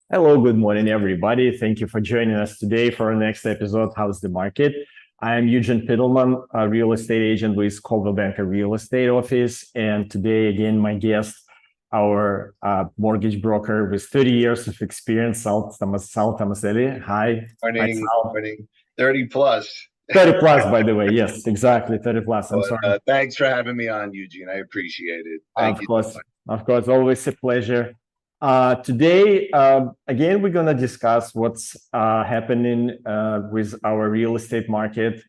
Hello, good morning, everybody. Thank you for joining us today for our next episode, How's the Market? I am Yevgen Pitelman, a real estate agent with Coldwell Banker Real Estate Office. And today, again, my guest, our mortgage broker with 30 years of experience, Sal Tomaselli. Hi. Hi, Morning, Sal. morning. 30 plus. 30 plus, by the way. Yes, exactly. 30 plus. I'm But sorry. thanks for having me on, Eugene. I appreciate it. Thank Of you so course, much. of course, always a pleasure. Today, again, we're going to discuss what's happening with our real estate market.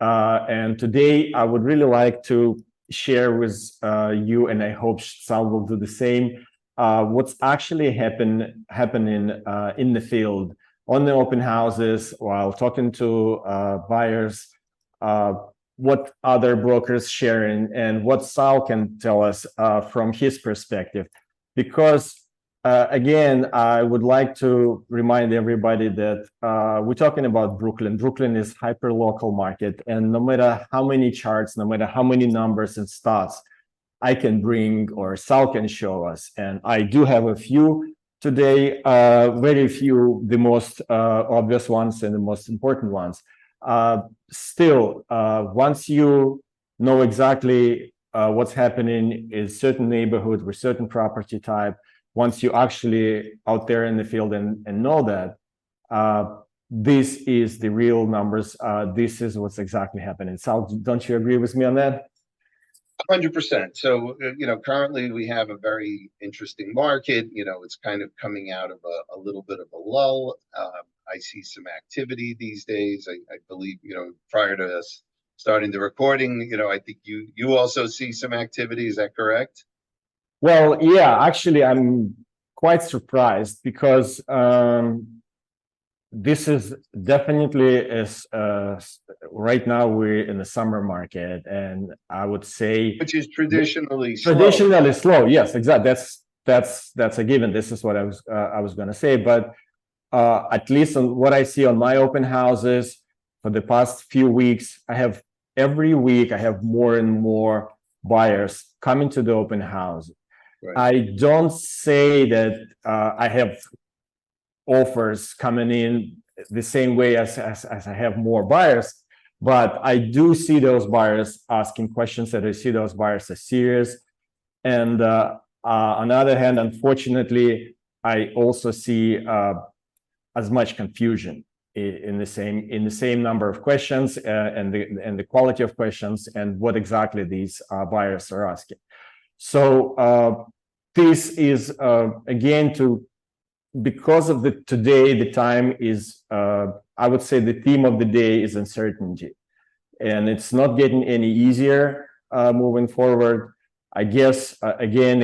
And today, I would really like to share with you, and I hope Sal will do the same, what's actually happening in the field, on the open houses, while talking to buyers, uh, what other brokers sharing, and what Sal can tell us from his perspective. Because again, I would like to remind everybody that we're talking about Brooklyn. Brooklyn is hyper-local market, and no matter how many charts, no matter how many numbers and stats I can bring or Sal can show us, and I do have a few today, very few, the most obvious ones and the most important ones. Still, once you know exactly what's happening in certain neighborhood with certain property type, once you actually out there in the field and know that, this is the real numbers. This is what's exactly happening. Sal, don't you agree with me on that? 100%. So, currently we have a very interesting market. It's kind of coming out of a little bit of a lull. I see some activity these days. I believe, prior to us starting the recording, I think you also see some activity. Is that correct? Well, yeah, actually, I'm quite surprised because this is definitely right now we're in the summer market, and I would say Which is traditionally slow. traditionally slow. Yes, exactly. That's a given. This is what I was going to say, but at least on what I see on my open houses for the past few weeks, every week I have more and more buyers coming to the open house. Right. I don't say that I have offers coming in the same way as I have more buyers, but I do see those buyers asking questions, that I see those buyers are serious. And on the other hand, unfortunately, I also see as much confusion in the same number of questions, and the quality of questions, and what exactly these buyers are asking. So this is again, because of the time is, I would say the theme of the day is uncertainty, and it's not getting any easier moving forward. I guess again,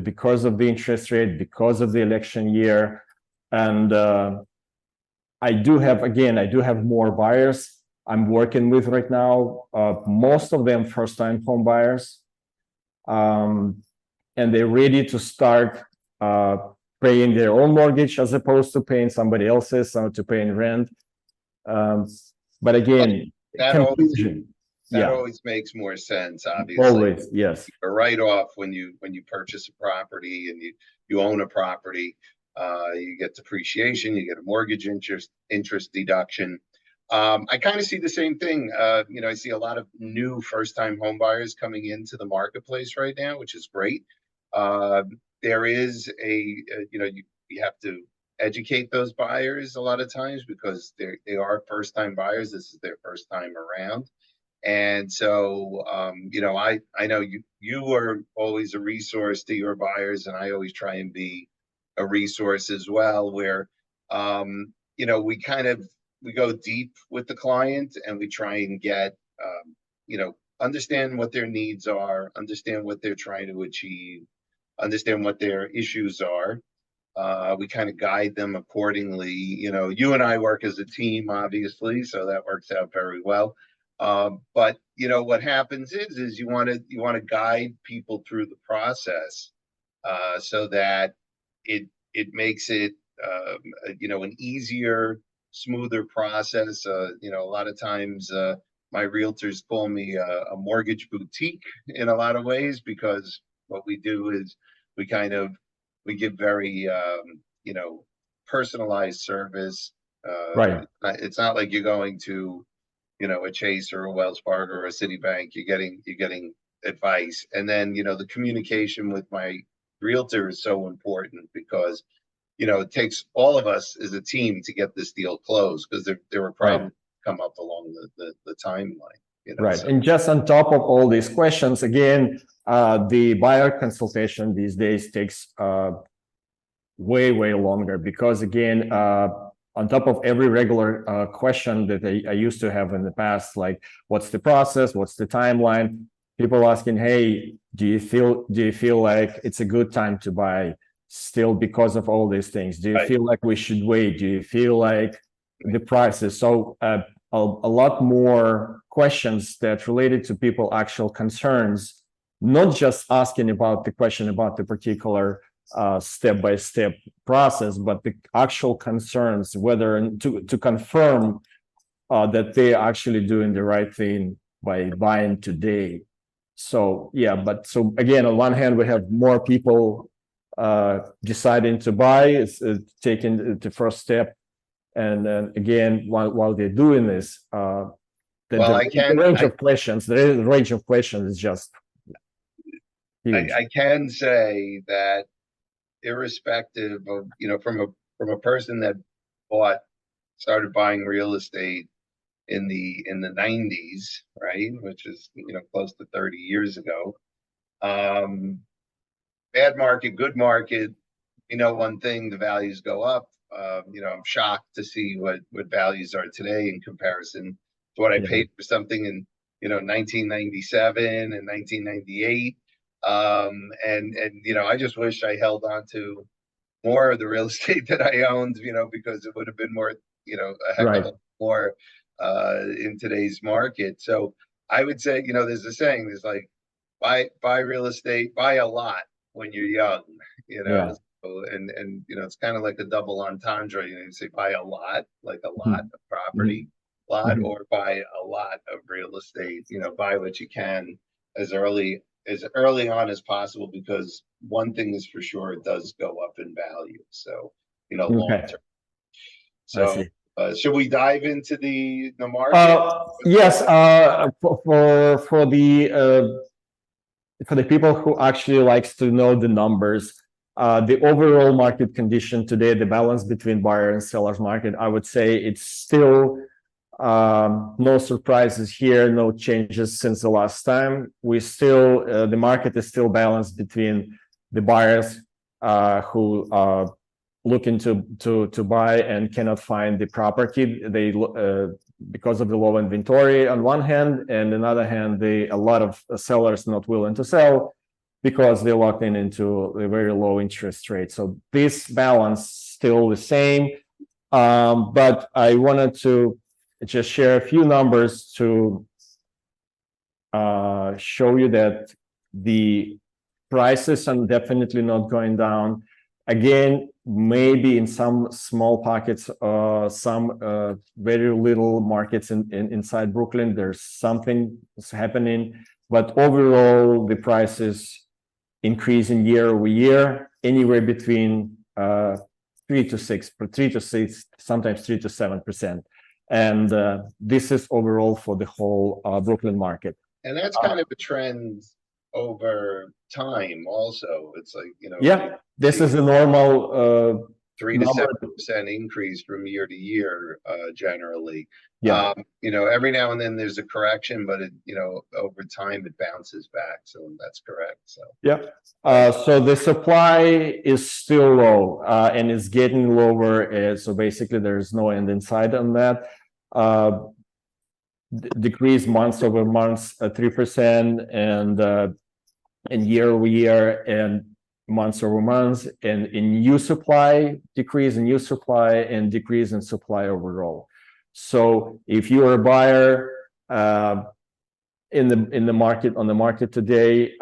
because of the interest rate, because of the election year, and I do have more buyers I'm working with right now. Most of them first-time home buyers, and they're ready to start paying their own mortgage as opposed to paying somebody else's, or to paying rent. But again, That always confusion. that Yeah, always makes more sense, obviously. always. Yes. A write-off when you purchase a property and you own a property, you get depreciation, you get a mortgage interest deduction. I kind of see the same thing. I see a lot of new first-time home buyers coming into the marketplace right now, which is great. Uh, there is you have to educate those buyers a lot of times because they are first-time buyers. This is their first time around. And so, I know you are always a resource to your buyers, and I always try and be a resource as well, where, we go deep with the client and we try and get, understand what their needs are, understand what they're trying to achieve, understand what their issues are. We kind of guide them accordingly. You and I work as a team, obviously, so that works out very well. But what happens is you want to guide people through the process, so that it makes it an easier, smoother process. A lot of times my realtors call me a mortgage boutique in a lot of ways, because what we do is we kind of we give very personalized service. Right. It's not like you're going to, a Chase or a Wells Fargo or a Citibank. You're getting advice, and then the communication with my realtor is so important because it takes all of us as a team to get this deal closed because there were Right. problems come up along the timeline. Right. So. And just on top of all these questions, again, the buyer consultation these days takes way, way longer because, again, on top of every regular question that I used to have in the past, like what's the process, what's the timeline, people asking, hey, do you feel like it's a good time to buy still because of all these things? Do you Right. feel like we should wait? Do you feel like the prices? So a lot more questions that related to people actual concerns, not just asking about the question about the particular step-by-step process, but the actual concerns, whether to confirm that they're actually doing the right thing by buying today. So yeah, but so again, on one hand, we have more people deciding to buy, taking the first step, and then again, while they're doing this, the range of questions is just huge. I can say that irrespective of, from a person that started buying real estate in the 90s, right, which is close to 30 years ago. Bad market, good market, one thing, the values go up. I'm shocked to see what values are today in comparison to what I paid for something in 1997 and 1998. And I just wish I held on to more of the real estate that I owned, because it would have been more, a heck of a more in today's market. So I would say, there's a saying, there's like buy real estate, buy a lot when you're young, So, and it's kind of like a double entendre. You say buy a lot, like a lot of property, or buy a lot of real estate. Buy what you can as early on as possible, because one thing is for sure, it does go up in value. So, long term. So, should we dive into the market? Yes. For the people who actually likes to know the numbers, the overall market condition today, the balance between buyer and seller's market, I would say it's still no surprises here, no changes since the last time. We still, the market is still balanced between the buyers who are looking to buy and cannot find the property. They because of the low inventory on one hand, and on the other hand, a lot of sellers not willing to sell because they're locked into a very low interest rate. So this balance still the same, but I wanted to just share a few numbers to show you that the prices are definitely not going down. Again, maybe in some small pockets, some very little markets inside Brooklyn, there's something that's happening, but overall the prices increasing year over year, anywhere between 3 to 6, sometimes 3 to 7%. And this is overall for the whole Brooklyn market. And that's kind of a trend over time also. It's like, yeah, this is a normal 3 to 7% increase from year to year, generally. Yeah. Every now and then there's a correction, but over time it bounces back. So that's correct. So yeah. So the supply is still low, and it's getting lower. So basically, there's no end in sight on that. Decrease months over months 3%, and year over year, and months over months, and in new supply, decrease in new supply, and decrease in supply overall. So if you are a buyer in the market, on the market today,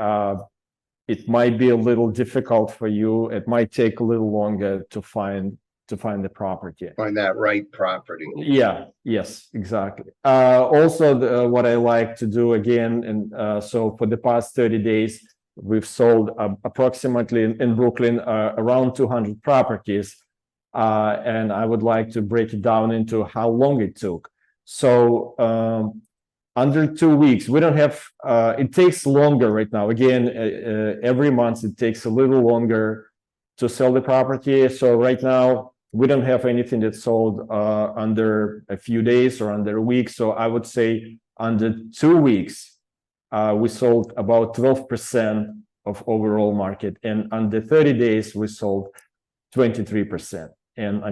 it might be a little difficult for you. It might take a little longer to find the property. Find that right property. Yeah. Yes. Exactly. Also, what I like to do again, and so for the past 30 days, we've sold approximately in Brooklyn around 200 properties. and I would like to break it down into how long it took. So under 2 weeks, we don't have, it takes longer right now. Again, every month it takes a little longer to sell the property. So right now, we don't have anything that's sold under a few days or under a week. So I would say under 2 weeks, we sold about 12% of overall market. And under 30 days, we sold 23%. And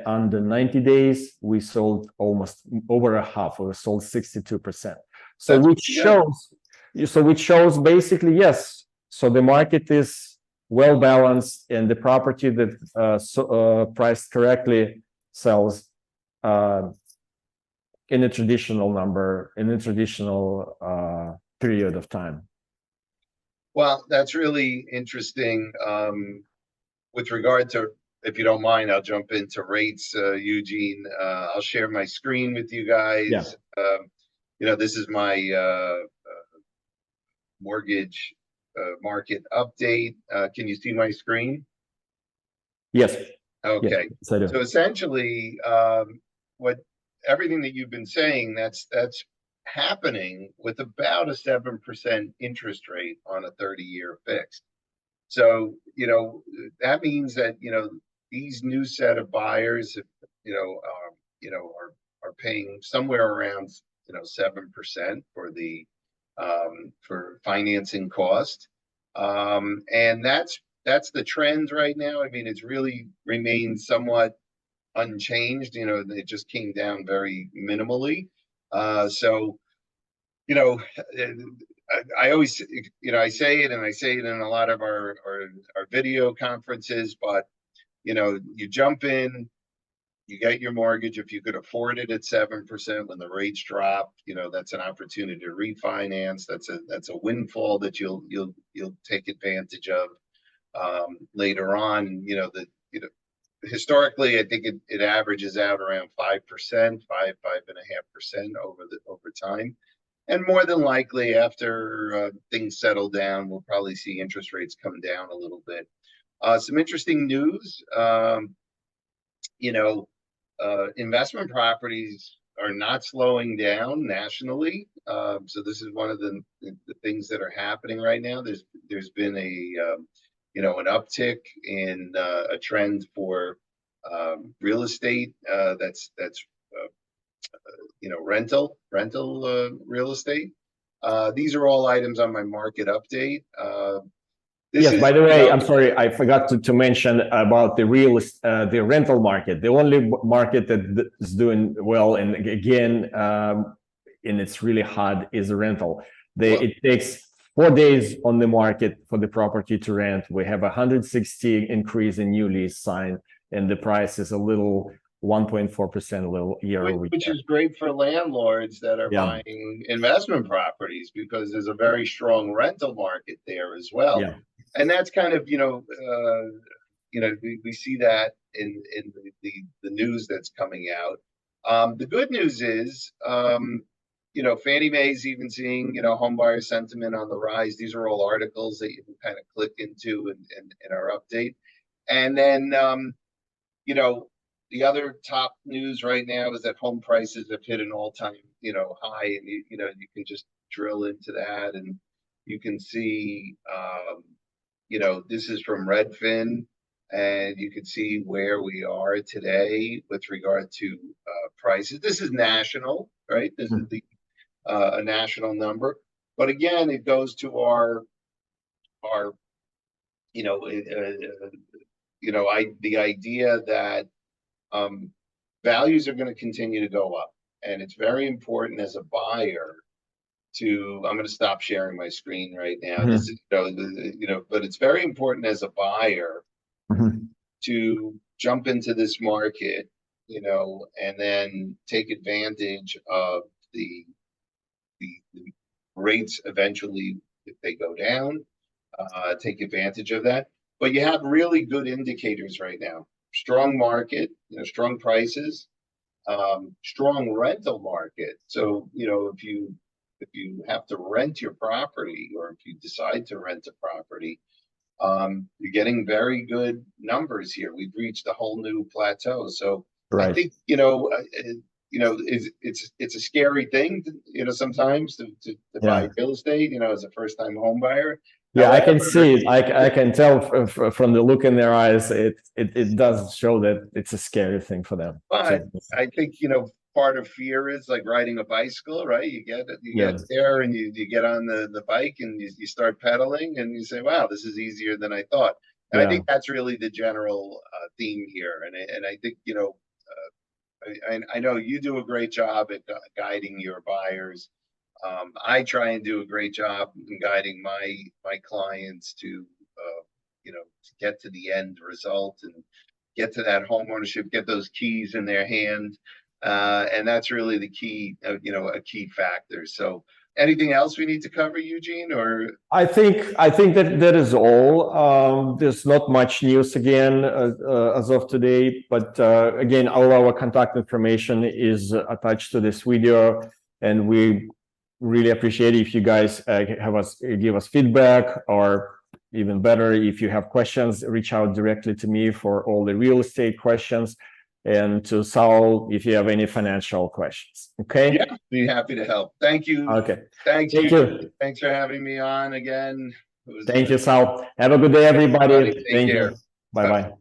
under 90 days, we sold almost over a half. We sold 62%. So which shows basically, yes. So the market is well balanced, and the property that priced correctly sells in a traditional period of time. Well, that's really interesting. With regard to, if you don't mind, I'll jump into rates, Eugene. I'll share my screen with you guys. Yeah. This is my mortgage market update. Can you see my screen? Yes. Okay. Yes, I do. So essentially, everything that you've been saying, that's happening with about a 7% interest rate on a 30-year fixed. So, that means that, these new set of buyers, are paying somewhere around, 7% for the, for financing cost. And that's the trend right now. I mean, it's really remained somewhat unchanged. It just came down very minimally. So, I always, I say it, and I say it in a lot of our video conferences, but, you jump in, you get your mortgage. If you could afford it at 7% when the rates drop, that's an opportunity to refinance. That's a windfall that you'll take advantage of later on. Historically, I think it averages out around 5%, 5.5% over time. And more than likely, after things settle down, we'll probably see interest rates come down a little bit. Some interesting news, investment properties are not slowing down nationally. So this is one of the things that are happening right now. There's been an uptick in a trend for real estate that's rental real estate. These are all items on my market update. Yes, by the way, I'm sorry, I forgot to mention about the rental market. The only market that is doing well, and again, and it's really hard, is the rental. It takes 4 days on the market for the property to rent. We have 160 increase in new lease signed, and the price is a little 1.4% a little year over year. Which is great for landlords that are buying investment properties, because there's a very strong rental market there as well. Yeah. And that's kind of, we see that in the news that's coming out. The good news is, Fannie Mae's even seeing, homebuyer sentiment on the rise. These are all articles that you can kind of click into in our update. And then, the other top news right now is that home prices have hit an all-time, high, and you can just drill into that, and you can see, this is from Redfin, and you can see where we are today with regard to prices. This is national, right? This is a national number, but again, it goes to our the idea that values are going to continue to go up, and it's very important as a buyer to, I'm going to stop sharing my screen right now. This is, but it's very important as a buyer to jump into this market, and then take advantage of the rates eventually if they go down, take advantage of that. But you have really good indicators right now. Strong market, strong prices, strong rental market. So, if you have to rent your property, or if you decide to rent a property, You're getting very good numbers here. We've reached a whole new plateau. So I Right. think, it's a scary thing, sometimes to buy Yeah. real estate, as a first time home buyer. Yeah, I can However, see it. I can tell from the look in their eyes. It does show that it's a scary thing for them. but So I think, part of fear is like riding a bicycle, right? You yeah, get there and you get on the bike and you start pedaling and you say, wow, this is easier than I thought. And I yeah, think that's really the general theme here. And I think, I know you do a great job at guiding your buyers. I try and do a great job in guiding my clients to, to get to the end result and get to that home ownership, get those keys in their hand, and that's really the key, a key factor. So, anything else we need to cover, Eugene? Or I think that is all. There's not much news again as of today, but again, all our contact information is attached to this video, and we really appreciate if you guys give us feedback, or even better, if you have questions, reach out directly to me for all the real estate questions, and to Sal if you have any financial questions. Okay. yeah, be happy to help. Thank you. Okay. Thanks, Thank Eugene. you. Thanks for having me on again. It was Thank you, Sal. Have a good day, everybody. Take Thank care. you. Bye bye.